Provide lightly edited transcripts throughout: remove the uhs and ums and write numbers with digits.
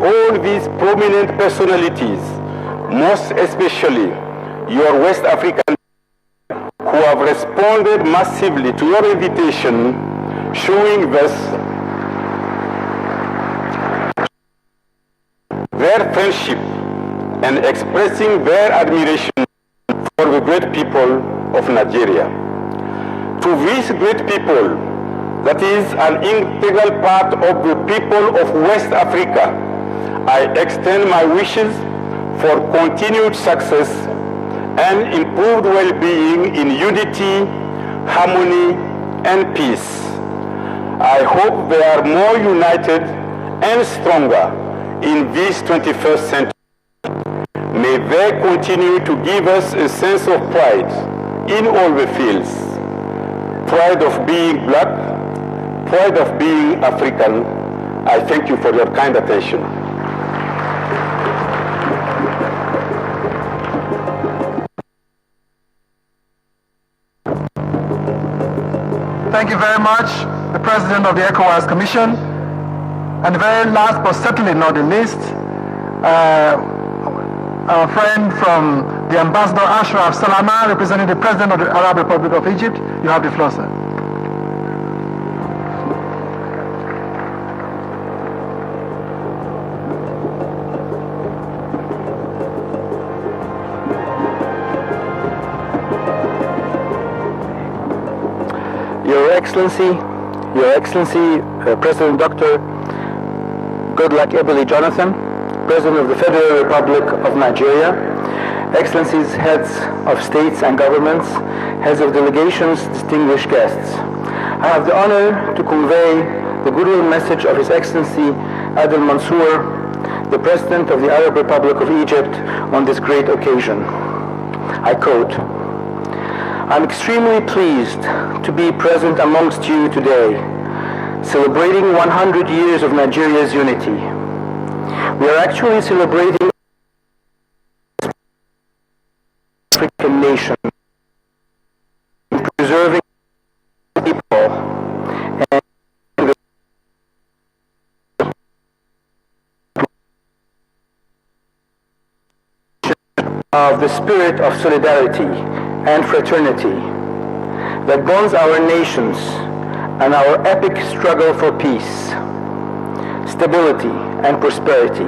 all these prominent personalities, most especially your West African who have responded massively to your invitation, showing thus their friendship and expressing their admiration for the great people of Nigeria. To these great people, that is an integral part of the people of West Africa, I extend my wishes for continued success and improved well-being in unity, harmony, and peace. I hope they are more united and stronger in this 21st century. May they continue to give us a sense of pride in all the fields. Pride of being black, pride of being African. I thank you for your kind attention. Thank you very much, the President of the ECOWAS Commission. And very last but certainly not the least, our friend from the Ambassador Ashraf Salama, representing the President of the Arab Republic of Egypt. You have the floor, sir. Your Excellency, President Dr. Goodluck Ebele Jonathan, President of the Federal Republic of Nigeria, Excellencies, heads of states and governments, heads of delegations, distinguished guests. I have the honor to convey the goodwill message of His Excellency Adel Mansour, the President of the Arab Republic of Egypt, on this great occasion. I quote, "I'm extremely pleased to be present amongst you today, celebrating 100 years of Nigeria's unity. We are actually celebrating African nation, preserving people and of the spirit of solidarity and fraternity that bonds our nations and our epic struggle for peace, stability, and prosperity.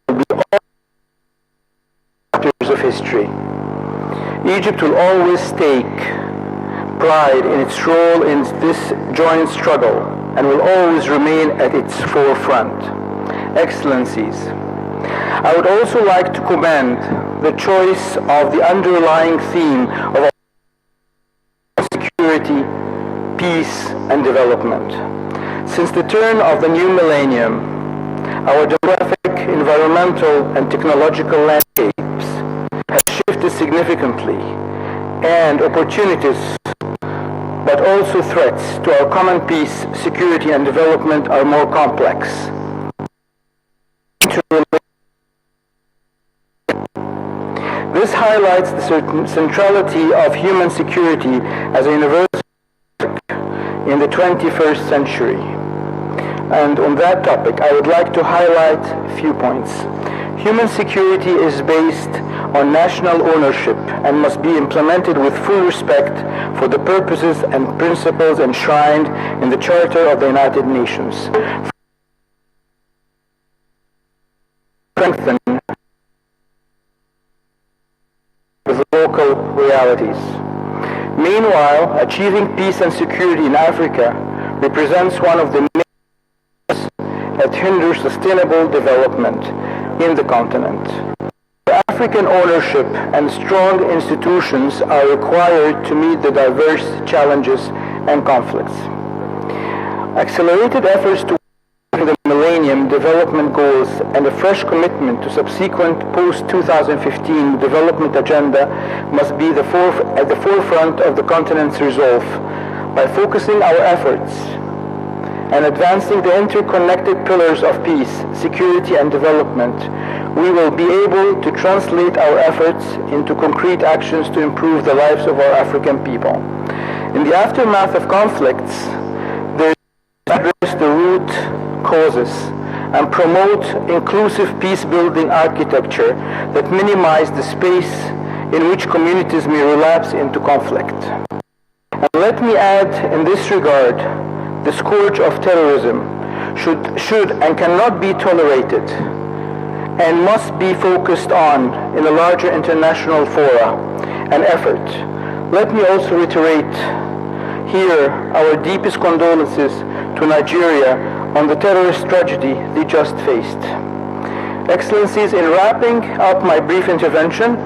Will be all chapters of history. Egypt will always take pride in its role in this joint struggle and will always remain at its forefront. Excellencies, I would also like to commend the choice of the underlying theme of security, peace, and development. Since the turn of the new millennium, our demographic, environmental, and technological landscapes have shifted significantly, and opportunities, but also threats to our common peace, security, and development are more complex. This highlights the centrality of human security as a universal in the 21st century. And on that topic, I would like to highlight a few points. Human security is based on national ownership and must be implemented with full respect for the purposes and principles enshrined in the Charter of the United Nations. Strengthen with local realities. Meanwhile, achieving peace and security in Africa represents one of the main that hinders sustainable development in the continent. African ownership and strong institutions are required to meet the diverse challenges and conflicts. Accelerated efforts to the Millennium Development Goals and a fresh commitment to subsequent post-2015 development agenda must be at the forefront of the continent's resolve. By focusing our efforts and advancing the interconnected pillars of peace, security, and development, we will be able to translate our efforts into concrete actions to improve the lives of our African people. In the aftermath of conflicts, there is to address the root causes and promote inclusive peace-building architecture that minimize the space in which communities may relapse into conflict. And let me add in this regard, the scourge of terrorism should and cannot be tolerated and must be focused on in a larger international fora and effort. Let me also reiterate here our deepest condolences to Nigeria on the terrorist tragedy they just faced. Excellencies, in wrapping up my brief intervention,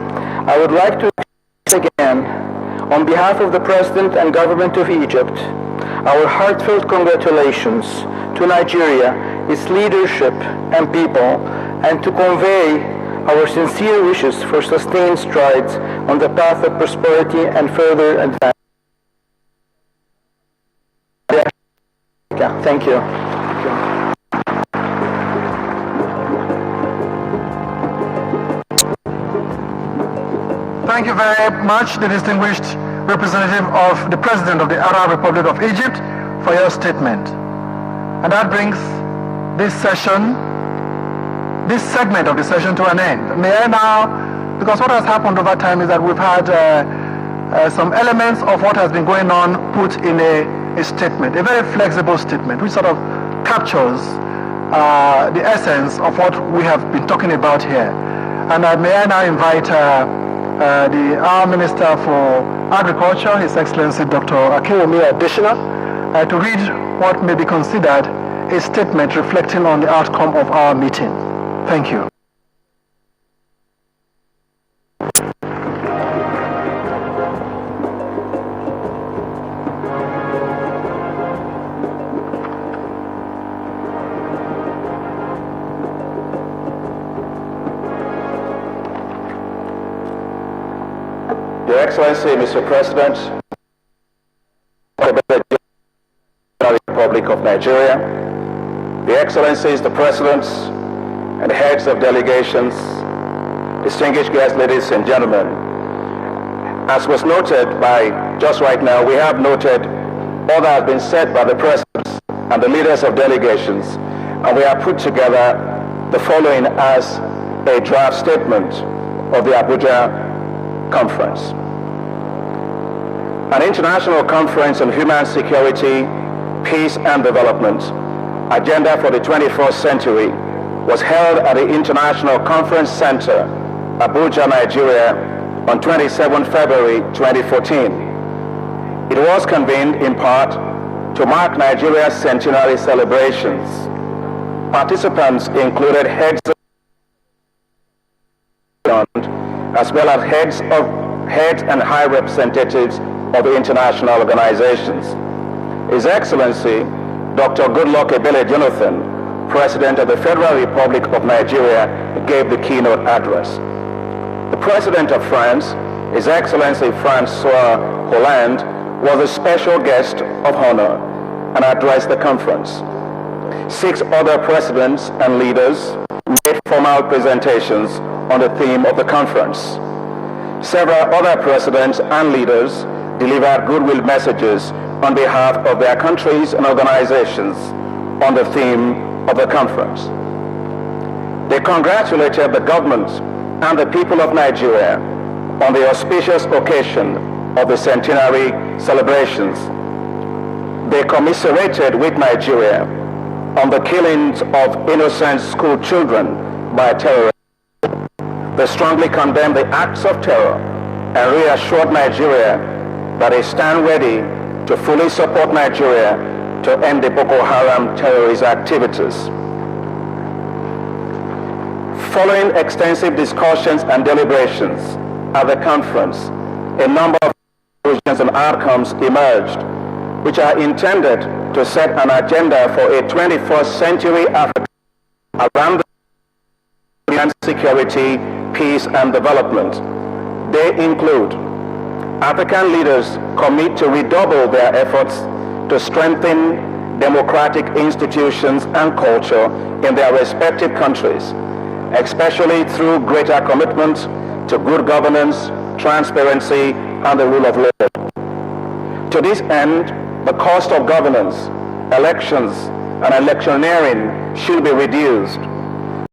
I would like to express again, on behalf of the President and Government of Egypt, our heartfelt congratulations to Nigeria, its leadership and people, and to convey our sincere wishes for sustained strides on the path of prosperity and further advancement. Thank you. Thank you very much, the distinguished representative of the President of the Arab Republic of Egypt, for your statement. And that brings this segment of the session to an end. May I now, because what has happened over time is that we've had some elements of what has been going on put in a statement, a very flexible statement, which sort of captures the essence of what we have been talking about here. And may I now invite our Minister for Agriculture, His Excellency Dr. Akinwumi Adesina, to read what may be considered a statement reflecting on the outcome of our meeting. Thank you. Your Excellency, Mr. President, of the Republic of Nigeria, Your Excellencies, the Presidents and heads of delegations, distinguished guests, ladies and gentlemen, as was noted by just right now, we have noted all that has been said by the Presidents and the leaders of delegations, and we have put together the following as a draft statement of the Abuja Conference. An international conference on human security, peace and development, agenda for the 21st century, was held at the International Conference Center, Abuja, Nigeria, on 27 February 2014. It was convened in part to mark Nigeria's Centenary celebrations. Participants included heads of as well as heads and high representatives of international organizations. His Excellency, Dr. Goodluck Ebele Jonathan, President of the Federal Republic of Nigeria, gave the keynote address. The President of France, His Excellency Francois Hollande, was a special guest of honor and addressed the conference. 6 other presidents and leaders made formal presentations on the theme of the conference. Several other presidents and leaders delivered goodwill messages on behalf of their countries and organizations on the theme of the conference. They congratulated the government and the people of Nigeria on the auspicious occasion of the Centenary celebrations. They commiserated with Nigeria on the killings of innocent school children by terrorists. They strongly condemned the acts of terror and reassured Nigeria that they stand ready to fully support Nigeria to end the Boko Haram terrorist activities. Following extensive discussions and deliberations at the conference, a number of conclusions and outcomes emerged, which are intended to set an agenda for a 21st century Africa around the security, peace and development. They include African leaders commit to redouble their efforts to strengthen democratic institutions and culture in their respective countries, especially through greater commitment to good governance, transparency, and the rule of law. To this end, the cost of governance, elections, and electioneering should be reduced.